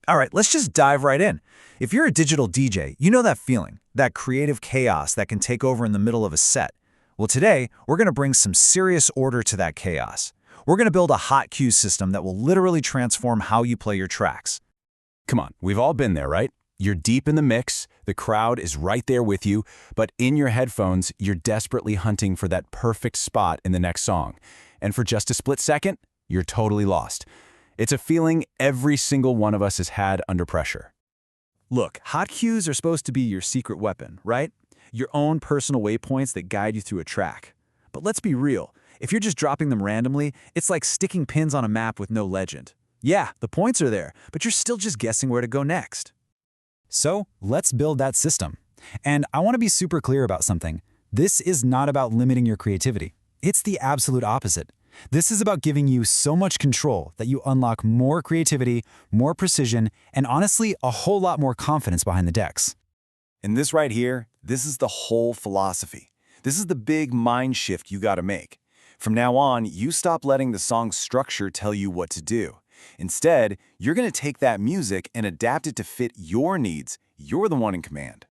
All right, let's just dive right in. If you're a digital DJ, you know that feeling, that creative chaos that can take over in the middle of a set. Well, today, we're going to bring some serious order to that chaos. We're going to build a hot cue system that will literally transform how you play your tracks. Come on, we've all been there, right? You're deep in the mix, the crowd is right there with you, but in your headphones, you're desperately hunting for that perfect spot in the next song. And for just a split second, you're totally lost. It's a feeling every single one of us has had under pressure. Look, hot cues are supposed to be your secret weapon, right? Your own personal waypoints that guide you through a track. But let's be real, if you're just dropping them randomly, it's like sticking pins on a map with no legend. Yeah, the points are there, but you're still just guessing where to go next. So let's build that system. And I want to be super clear about something. This is not about limiting your creativity. It's the absolute opposite. This is about giving you so much control that you unlock more creativity, more precision, and honestly, a whole lot more confidence behind the decks. And this right here, this is the whole philosophy. This is the big mind shift you gotta make. From now on, you stop letting the song's structure tell you what to do. Instead, you're gonna take that music and adapt it to fit your needs. You're the one in command.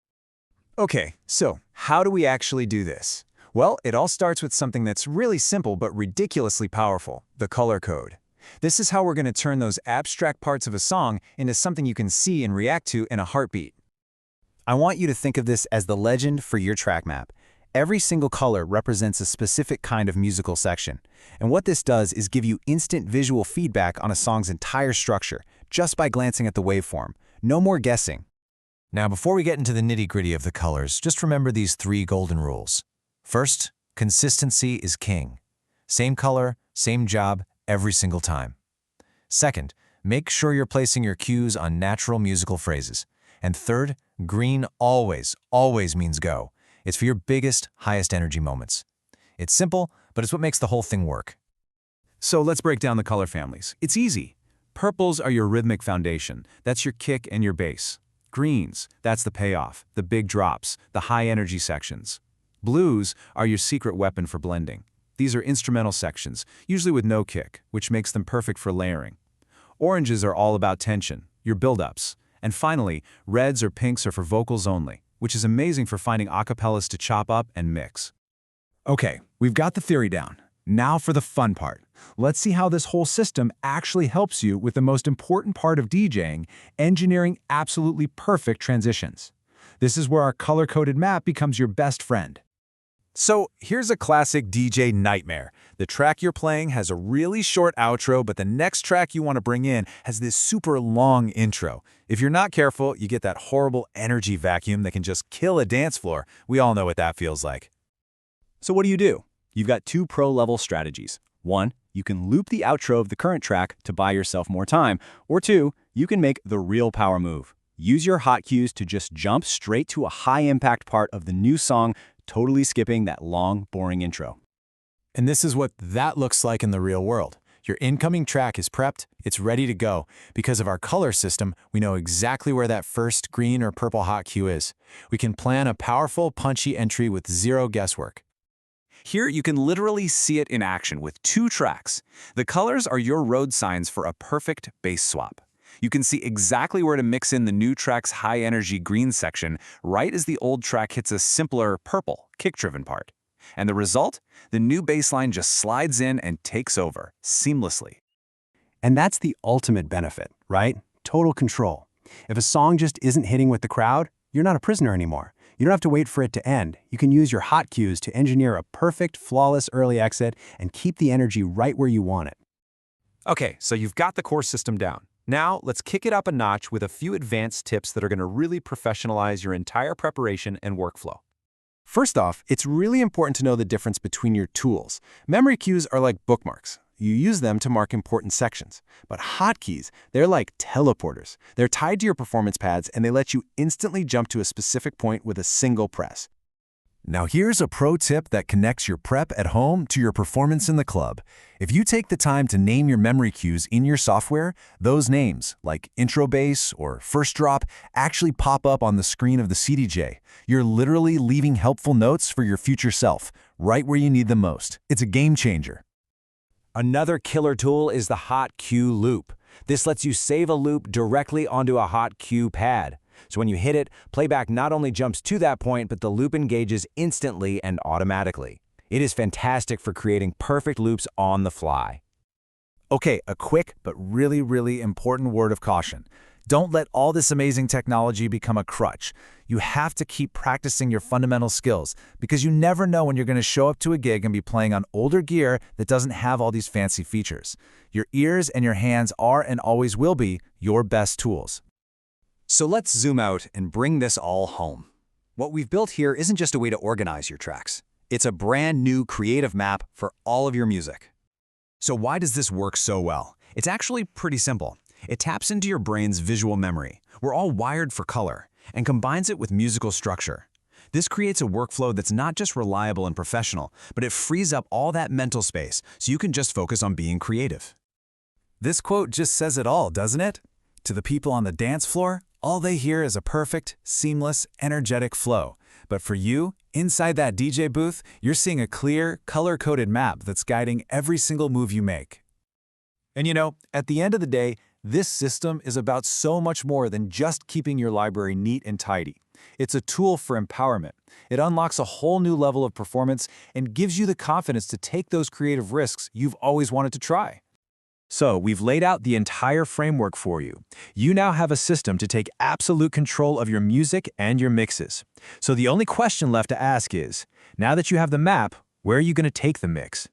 Okay, so how do we actually do this? Well, it all starts with something that's really simple but ridiculously powerful, the color code. This is how we're going to turn those abstract parts of a song into something you can see and react to in a heartbeat. I want you to think of this as the legend for your track map. Every single color represents a specific kind of musical section. And what this does is give you instant visual feedback on a song's entire structure, just by glancing at the waveform. No more guessing. Now, before we get into the nitty-gritty of the colors, just remember these 3 golden rules. First, consistency is king. Same color, same job, every single time. Second, make sure you're placing your cues on natural musical phrases. And third, green always means go. It's for your biggest, highest energy moments. It's simple, but it's what makes the whole thing work. So let's break down the color families. It's easy. Purples are your rhythmic foundation. That's your kick and your bass. Greens, that's the payoff, the big drops, the high energy sections. Blues are your secret weapon for blending. These are instrumental sections, usually with no kick, which makes them perfect for layering. Oranges are all about tension, your build-ups. And finally, reds or pinks are for vocals only, which is amazing for finding acapellas to chop up and mix. Okay, we've got the theory down. Now for the fun part. Let's see how this whole system actually helps you with the most important part of DJing, engineering absolutely perfect transitions. This is where our color-coded map becomes your best friend. So here's a classic DJ nightmare. The track you're playing has a really short outro, but the next track you want to bring in has this super long intro. If you're not careful, you get that horrible energy vacuum that can just kill a dance floor. We all know what that feels like. So what do? You've got 2 pro-level strategies. 1, you can loop the outro of the current track to buy yourself more time. Or 2, you can make the real power move. Use your hot cues to just jump straight to a high-impact part of the new song, totally skipping that long, boring intro. And this is what that looks like in the real world. Your incoming track is prepped, it's ready to go. Because of our color system, we know exactly where that first green or purple hot cue is. We can plan a powerful, punchy entry with 0 guesswork. Here you can literally see it in action with 2 tracks. The colors are your road signs for a perfect bass swap. You can see exactly where to mix in the new track's high-energy green section right as the old track hits a simpler purple, kick-driven part. And the result? The new bass line just slides in and takes over, seamlessly. And that's the ultimate benefit, right? Total control. If a song just isn't hitting with the crowd, you're not a prisoner anymore. You don't have to wait for it to end. You can use your hot cues to engineer a perfect, flawless early exit and keep the energy right where you want it. Okay, so you've got the core system down. Now, let's kick it up a notch with a few advanced tips that are going to really professionalize your entire preparation and workflow. First off, it's really important to know the difference between your tools. Memory cues are like bookmarks. You use them to mark important sections. But hotkeys, they're like teleporters. They're tied to your performance pads and they let you instantly jump to a specific point with a single press. Now here's a pro tip that connects your prep at home to your performance in the club. If you take the time to name your memory cues in your software, those names, like intro bass or first drop, actually pop up on the screen of the CDJ. You're literally leaving helpful notes for your future self, right where you need them most. It's a game changer. Another killer tool is the hot cue loop. This lets you save a loop directly onto a hot cue pad. So when you hit it, playback not only jumps to that point, but the loop engages instantly and automatically. It is fantastic for creating perfect loops on the fly. Okay, a quick but really important word of caution. Don't let all this amazing technology become a crutch. You have to keep practicing your fundamental skills because you never know when you're going to show up to a gig and be playing on older gear that doesn't have all these fancy features. Your ears and your hands are and always will be your best tools. So let's zoom out and bring this all home. What we've built here isn't just a way to organize your tracks. It's a brand new creative map for all of your music. So why does this work so well? It's actually pretty simple. It taps into your brain's visual memory. We're all wired for color, and combines it with musical structure. This creates a workflow that's not just reliable and professional, but it frees up all that mental space so you can just focus on being creative. This quote just says it all, doesn't it? To the people on the dance floor, all they hear is a perfect, seamless, energetic flow. But for you, inside that DJ booth, you're seeing a clear, color-coded map that's guiding every single move you make. And you know, at the end of the day, this system is about so much more than just keeping your library neat and tidy. It's a tool for empowerment. It unlocks a whole new level of performance and gives you the confidence to take those creative risks you've always wanted to try. So, we've laid out the entire framework for you. You now have a system to take absolute control of your music and your mixes. So the only question left to ask is, now that you have the map, where are you going to take the mix?